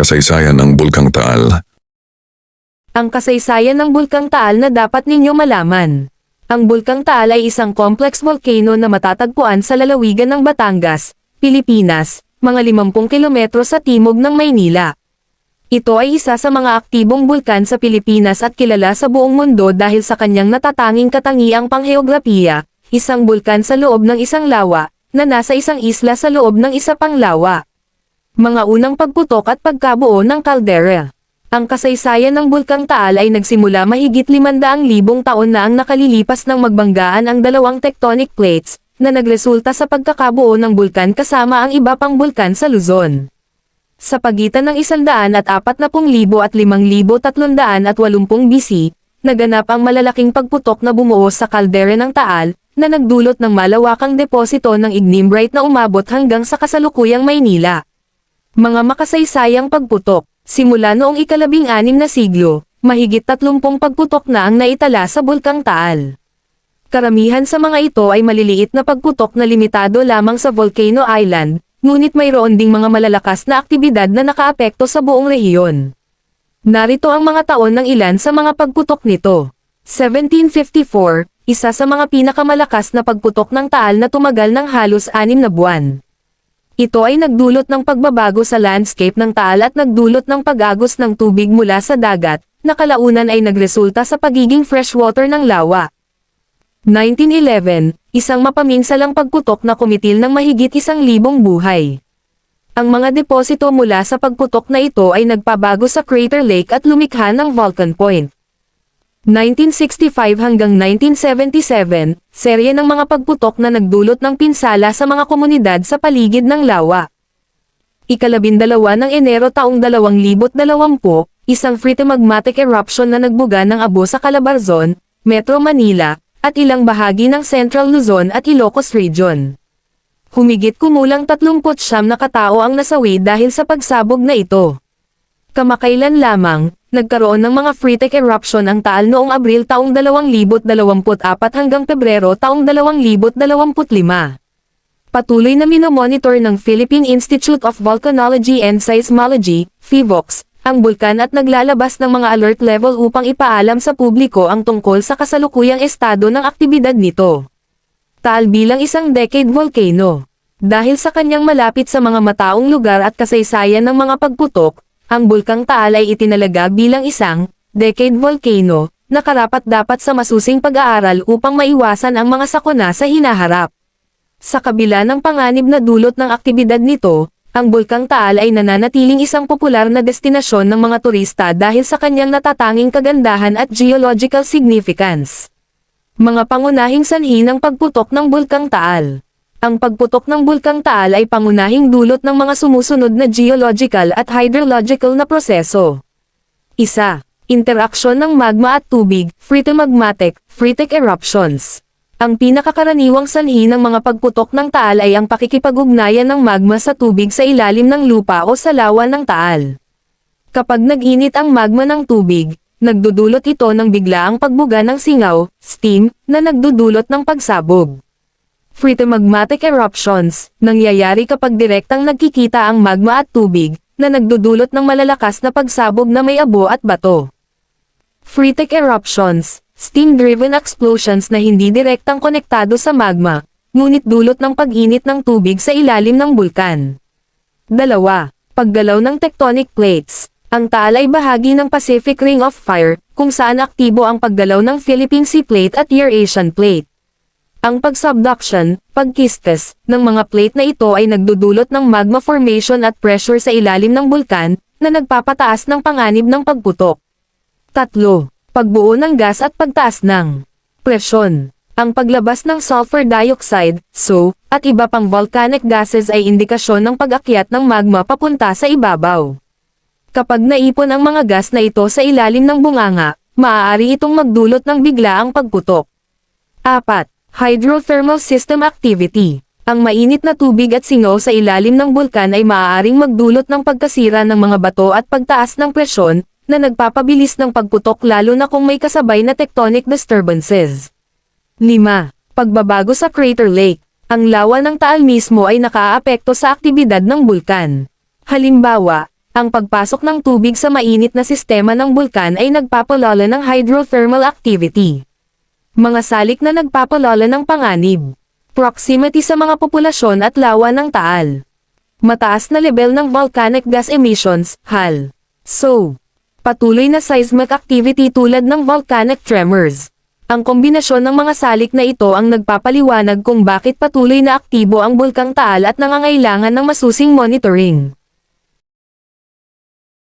kasaysayan ng Bulkang Taal. Ang kasaysayan ng Bulkang Taal na dapat ninyo malaman. Ang Bulkang Taal ay isang complex volcano na matatagpuan sa lalawigan ng Batangas, Pilipinas, mga 50 kilometro sa timog ng Maynila. Ito ay isa sa mga aktibong bulkan sa Pilipinas at kilala sa buong mundo dahil sa kanyang natatanging katangiang pangheograpiya, isang bulkan sa loob ng isang lawa, na nasa isang isla sa loob ng isa pang lawa. Mga unang pagputok at pagkabuo ng kaldera. Ang kasaysayan ng Bulkang Taal ay nagsimula mahigit 500,000 taon na ang nakalilipas ng magbanggaan ang dalawang tectonic plates, na nagresulta sa pagkakabuo ng bulkan kasama ang iba pang bulkan sa Luzon. Sa pagitan ng 140,000 at 5,380 BC, naganap ang malalaking pagputok na bumuo sa kaldera ng Taal, na nagdulot ng malawakang deposito ng ignimbrite na umabot hanggang sa kasalukuyang Maynila. Mga makasaysayang pagputok. Simula noong ika-16 na siglo, mahigit 30 pagputok na ang naitala sa Bulkang Taal. Karamihan sa mga ito ay maliliit na pagputok na limitado lamang sa Volcano Island, ngunit mayroon ding mga malalakas na aktibidad na nakaapekto sa buong rehiyon. Narito ang mga taon ng ilan sa mga pagputok nito. 1754, isa sa mga pinakamalakas na pagputok ng Taal na tumagal ng halos 6 na buwan. Ito ay nagdulot ng pagbabago sa landscape ng Taal at nagdulot ng pag-agos ng tubig mula sa dagat, na kalaunan ay nagresulta sa pagiging freshwater ng lawa. 1911, isang mapaminsalang pagputok na kumitil ng mahigit 1,000 buhay. Ang mga deposito mula sa pagputok na ito ay nagpabago sa Crater Lake at lumikha ng Vulcan Point. 1965 hanggang 1977, serye ng mga pagputok na nagdulot ng pinsala sa mga komunidad sa paligid ng lawa. Ika-12 ng Enero taong 2020, isang freatomagmatic eruption na nagbuga ng abo sa Calabarzon, Metro Manila, at ilang bahagi ng Central Luzon at Ilocos Region. Humigit kumulang 39 na katao ang nasawi dahil sa pagsabog na ito. Kamakailan lamang, nagkaroon ng mga freatic eruption ang Taal noong Abril taong 2024 hanggang Pebrero taong 2025. Patuloy na minomonitor ng Philippine Institute of Volcanology and Seismology, PHIVOLCS, ang bulkan at naglalabas ng mga alert level upang ipaalam sa publiko ang tungkol sa kasalukuyang estado ng aktibidad nito. Taal bilang isang decade volcano. Dahil sa kanyang malapit sa mga mataong lugar at kasaysayan ng mga pagputok, ang Bulkang Taal ay itinalaga bilang isang decade volcano na karapat-dapat sa masusing pag-aaral upang maiwasan ang mga sakuna sa hinaharap. Sa kabila ng panganib na dulot ng aktibidad nito, ang Bulkang Taal ay nananatiling isang popular na destinasyon ng mga turista dahil sa kanyang natatanging kagandahan at geological significance. Mga pangunahing sanhi ng pagputok ng Bulkang Taal. Ang pagputok ng Bulkang Taal ay pangunahing dulot ng mga sumusunod na geological at hydrological na proseso. Isa, interaksyon ng magma at tubig, freatomagmatic, freatic eruptions. Ang pinakakaraniwang sanhi ng mga pagputok ng Taal ay ang pakikipag-ugnayan ng magma sa tubig sa ilalim ng lupa o sa lawa ng Taal. Kapag nag-init ang magma ng tubig, nagdudulot ito ng biglaang pagbuga ng singaw, steam, na nagdudulot ng pagsabog. Freatomagmatic eruptions, nangyayari kapag direktang nagkikita ang magma at tubig, na nagdudulot ng malalakas na pagsabog na may abo at bato. Freatic eruptions, steam-driven explosions na hindi direktang konektado sa magma, ngunit dulot ng pag-init ng tubig sa ilalim ng bulkan. 2. Paggalaw ng tectonic plates. Ang Taal ay bahagi ng Pacific Ring of Fire, kung saan aktibo ang paggalaw ng Philippine Sea Plate at Eurasian Plate. Ang pagsubduction, pagkistes, ng mga plate na ito ay nagdudulot ng magma formation at pressure sa ilalim ng bulkan, na nagpapataas ng panganib ng pagputok. 3. Pagbuo ng gas at pagtaas ng presyon. Ang paglabas ng sulfur dioxide, SO, at iba pang volcanic gases ay indikasyon ng pag-akyat ng magma papunta sa ibabaw. Kapag naipon ang mga gas na ito sa ilalim ng bunganga, maaari itong magdulot ng biglaang pagputok. 4. Hydrothermal system activity. Ang mainit na tubig at singaw sa ilalim ng bulkan ay maaaring magdulot ng pagkasira ng mga bato at pagtaas ng presyon, na nagpapabilis ng pagputok lalo na kung may kasabay na tectonic disturbances. 5. Pagbabago sa Crater Lake. Ang lawa ng Taal mismo ay nakaaapekto sa aktibidad ng bulkan. Halimbawa, Ang pagpasok ng tubig sa mainit na sistema ng bulkan ay nagpapalala ng hydrothermal activity. Mga salik na nagpapalala ng panganib. Proximity sa mga populasyon at lawa ng Taal. Mataas na level ng volcanic gas emissions, HAL. So, patuloy na seismic activity tulad ng volcanic tremors. Ang kombinasyon ng mga salik na ito ang nagpapaliwanag kung bakit patuloy na aktibo ang bulkang Taal at nangangailangan ng masusing monitoring.